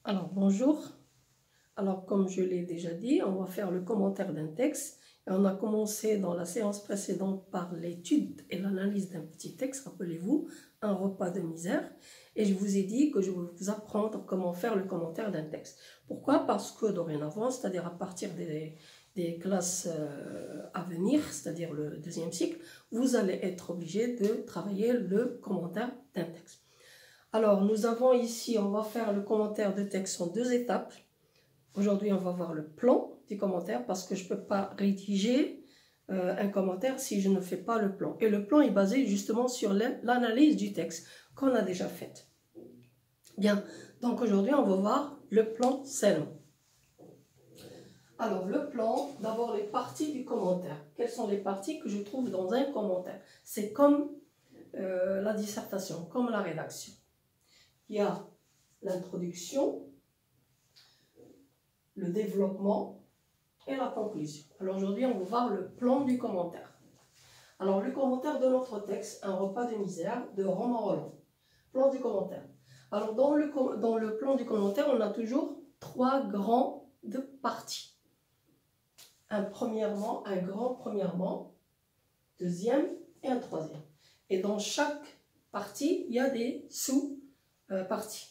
Alors bonjour, alors comme je l'ai déjà dit, on va faire le commentaire d'un texte. Et on a commencé dans la séance précédente par l'étude et l'analyse d'un petit texte, rappelez-vous, un repas de misère. Et je vous ai dit que je vais vous apprendre comment faire le commentaire d'un texte. Pourquoi? Parce que dorénavant, c'est-à-dire à partir des classes à venir, c'est-à-dire le deuxième cycle, vous allez être obligé de travailler le commentaire d'un texte. Alors, nous avons ici, on va faire le commentaire de texte en deux étapes. Aujourd'hui, on va voir le plan du commentaire parce que je ne peux pas rédiger un commentaire si je ne fais pas le plan. Et le plan est basé justement sur l'analyse du texte qu'on a déjà faite. Bien, donc aujourd'hui, on va voir le plan seulement. Alors, le plan, d'abord les parties du commentaire. Quelles sont les parties que je trouve dans un commentaire? C'est comme la dissertation, comme la rédaction. Il y a l'introduction, le développement et la conclusion. Alors aujourd'hui, on va voir le plan du commentaire. Alors le commentaire de notre texte, un repas de misère de Romain Rolland. Plan du commentaire. Alors dans le plan du commentaire, on a toujours trois grandes parties. Un grand premièrement, deuxième et un troisième. Et dans chaque partie, il y a des sous-parties.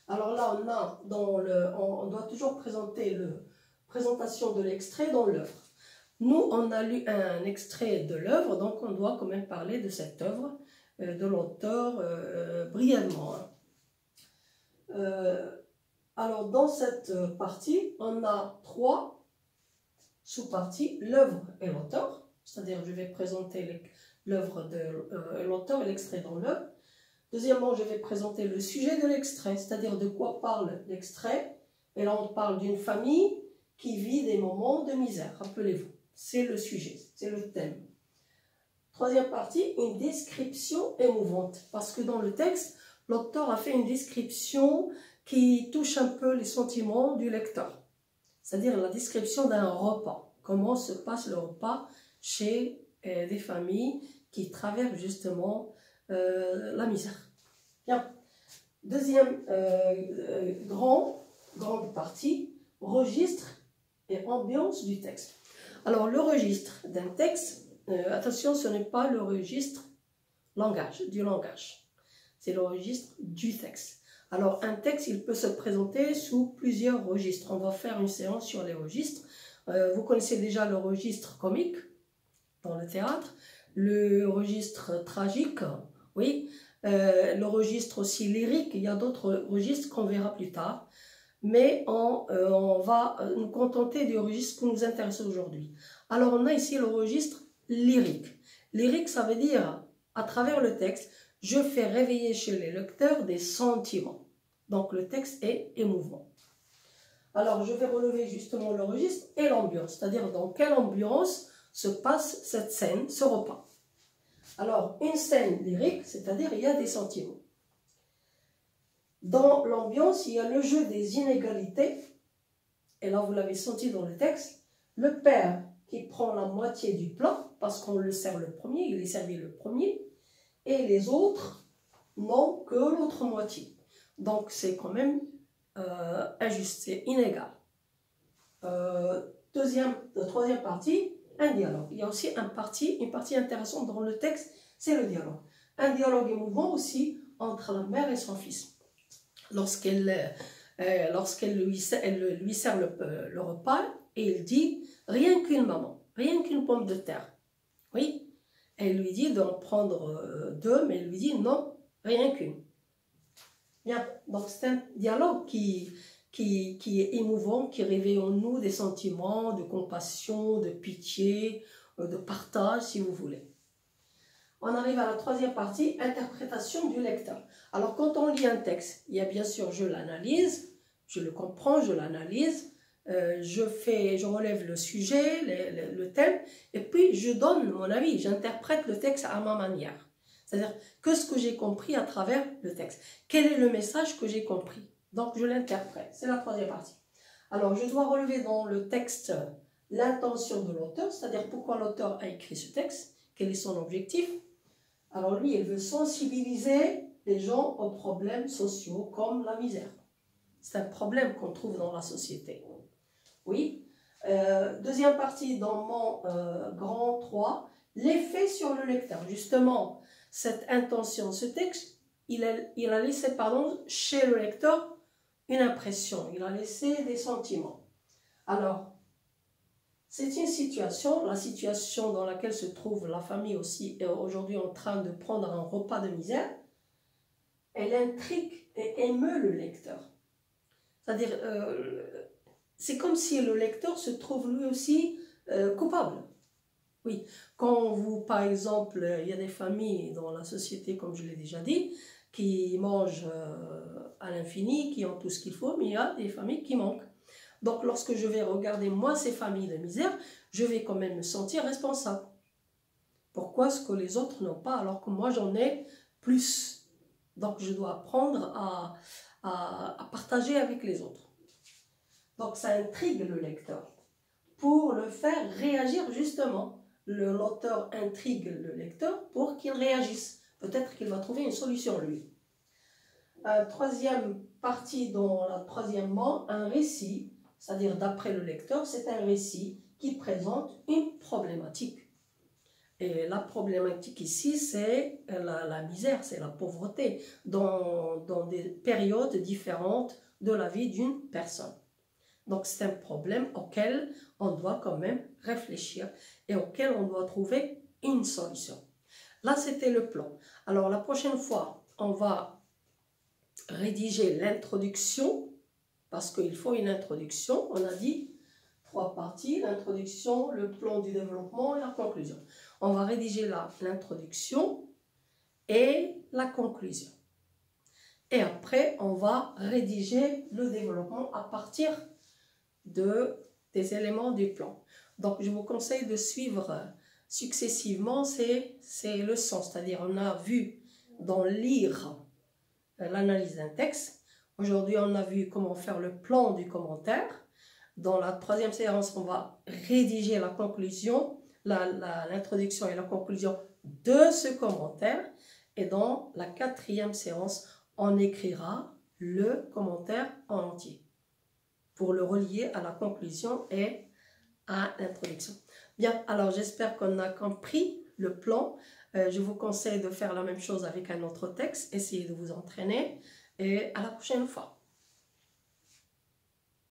Alors là, on doit toujours présenter la présentation de l'extrait dans l'œuvre. Nous, on a lu un extrait de l'œuvre, donc on doit quand même parler de cette œuvre, de l'auteur, brièvement. Alors, dans cette partie, on a trois sous-parties, l'œuvre et l'auteur, c'est-à-dire je vais présenter l'œuvre de l'auteur et l'extrait dans l'œuvre. Deuxièmement, je vais présenter le sujet de l'extrait, c'est-à-dire de quoi parle l'extrait. Et là, on parle d'une famille qui vit des moments de misère, rappelez-vous. C'est le sujet, c'est le thème. Troisième partie, une description émouvante. Parce que dans le texte, l'auteur a fait une description qui touche un peu les sentiments du lecteur. C'est-à-dire la description d'un repas. Comment se passe le repas chez des familles qui traversent justement la misère. Bien. Deuxième grande partie, registre et ambiance du texte. Alors le registre d'un texte, attention, ce n'est pas le registre du langage, c'est le registre du texte. Alors un texte, il peut se présenter sous plusieurs registres. On va faire une séance sur les registres. Vous connaissez déjà le registre comique dans le théâtre, le registre tragique, oui, le registre aussi lyrique. Il y a d'autres registres qu'on verra plus tard, mais on va nous contenter du registre qui nous intéresse aujourd'hui. Alors on a ici le registre lyrique. Lyrique, ça veut dire, à travers le texte, je fais réveiller chez les lecteurs des sentiments. Donc le texte est émouvant. Alors je vais relever justement le registre et l'ambiance, c'est-à-dire dans quelle ambiance se passe cette scène, ce repas. Alors, une scène lyrique, c'est-à-dire il y a des sentiments. Dans l'ambiance, il y a le jeu des inégalités. Et là, vous l'avez senti dans le texte. Le père qui prend la moitié du plat, parce qu'on le sert le premier, il est servi le premier. Et les autres n'ont que l'autre moitié. Donc, c'est quand même injuste, c'est inégal. Troisième partie, un dialogue. Il y a aussi une partie intéressante dans le texte, c'est le dialogue. Un dialogue émouvant aussi entre la mère et son fils. Lorsqu'elle lui sert le repas, et il dit « rien qu'une maman, rien qu'une pomme de terre ». Oui, elle lui dit d'en prendre deux, mais elle lui dit « non, rien qu'une ». Bien, donc c'est un dialogue qui est émouvant, qui réveille en nous des sentiments de compassion, de pitié, de partage, si vous voulez. On arrive à la troisième partie, interprétation du lecteur. Alors, quand on lit un texte, il y a bien sûr, je l'analyse, je le comprends, je l'analyse, je relève le sujet, le thème, et puis je donne mon avis, j'interprète le texte à ma manière. C'est-à-dire, que ce que j'ai compris à travers le texte. Quel est le message que j'ai compris? Donc, je l'interprète. C'est la troisième partie. Alors, je dois relever dans le texte l'intention de l'auteur, c'est-à-dire pourquoi l'auteur a écrit ce texte, quel est son objectif. Alors, lui, il veut sensibiliser les gens aux problèmes sociaux comme la misère. C'est un problème qu'on trouve dans la société. Oui. Deuxième partie dans mon grand 3, l'effet sur le lecteur. Justement, cette intention, ce texte, il a laissé chez le lecteur une impression, il a laissé des sentiments. Alors, c'est une situation, la situation dans laquelle se trouve la famille aussi est aujourd'hui en train de prendre un repas de misère. Elle intrigue et émeut le lecteur. C'est-à-dire, c'est comme si le lecteur se trouve lui aussi coupable. Oui, quand vous, par exemple, il y a des familles dans la société, comme je l'ai déjà dit, qui mangent à l'infini, qui ont tout ce qu'il faut, mais il y a des familles qui manquent. Donc, lorsque je vais regarder, moi, ces familles de misère, je vais quand même me sentir responsable. Pourquoi est-ce que les autres n'ont pas, alors que moi, j'en ai plus? Donc, je dois apprendre à partager avec les autres. Donc, ça intrigue le lecteur pour le faire réagir, justement. L'auteur intrigue le lecteur pour qu'il réagisse. Peut-être qu'il va trouver une solution, lui. Troisième partie, dans la troisièmement, un récit. C'est-à-dire, d'après le lecteur, c'est un récit qui présente une problématique. Et la problématique ici, c'est la misère, c'est la pauvreté dans des périodes différentes de la vie d'une personne. Donc, c'est un problème auquel on doit quand même réfléchir et auquel on doit trouver une solution. Là, c'était le plan. Alors, la prochaine fois, on va rédiger l'introduction, parce qu'il faut une introduction. On a dit 3 parties, l'introduction, le plan du développement et la conclusion. On va rédiger l'introduction et la conclusion. Et après, on va rédiger le développement à partir des éléments du plan. Donc, je vous conseille de suivre successivement ces leçons. C'est-à-dire, on a vu dans lire l'analyse d'un texte. Aujourd'hui, on a vu comment faire le plan du commentaire. Dans la troisième séance, on va rédiger la conclusion, l'introduction et la conclusion de ce commentaire. Et dans la quatrième séance, on écrira le commentaire en entier pour le relier à la conclusion et à l'introduction. Bien, alors j'espère qu'on a compris le plan. Je vous conseille de faire la même chose avec un autre texte. Essayez de vous entraîner et à la prochaine fois.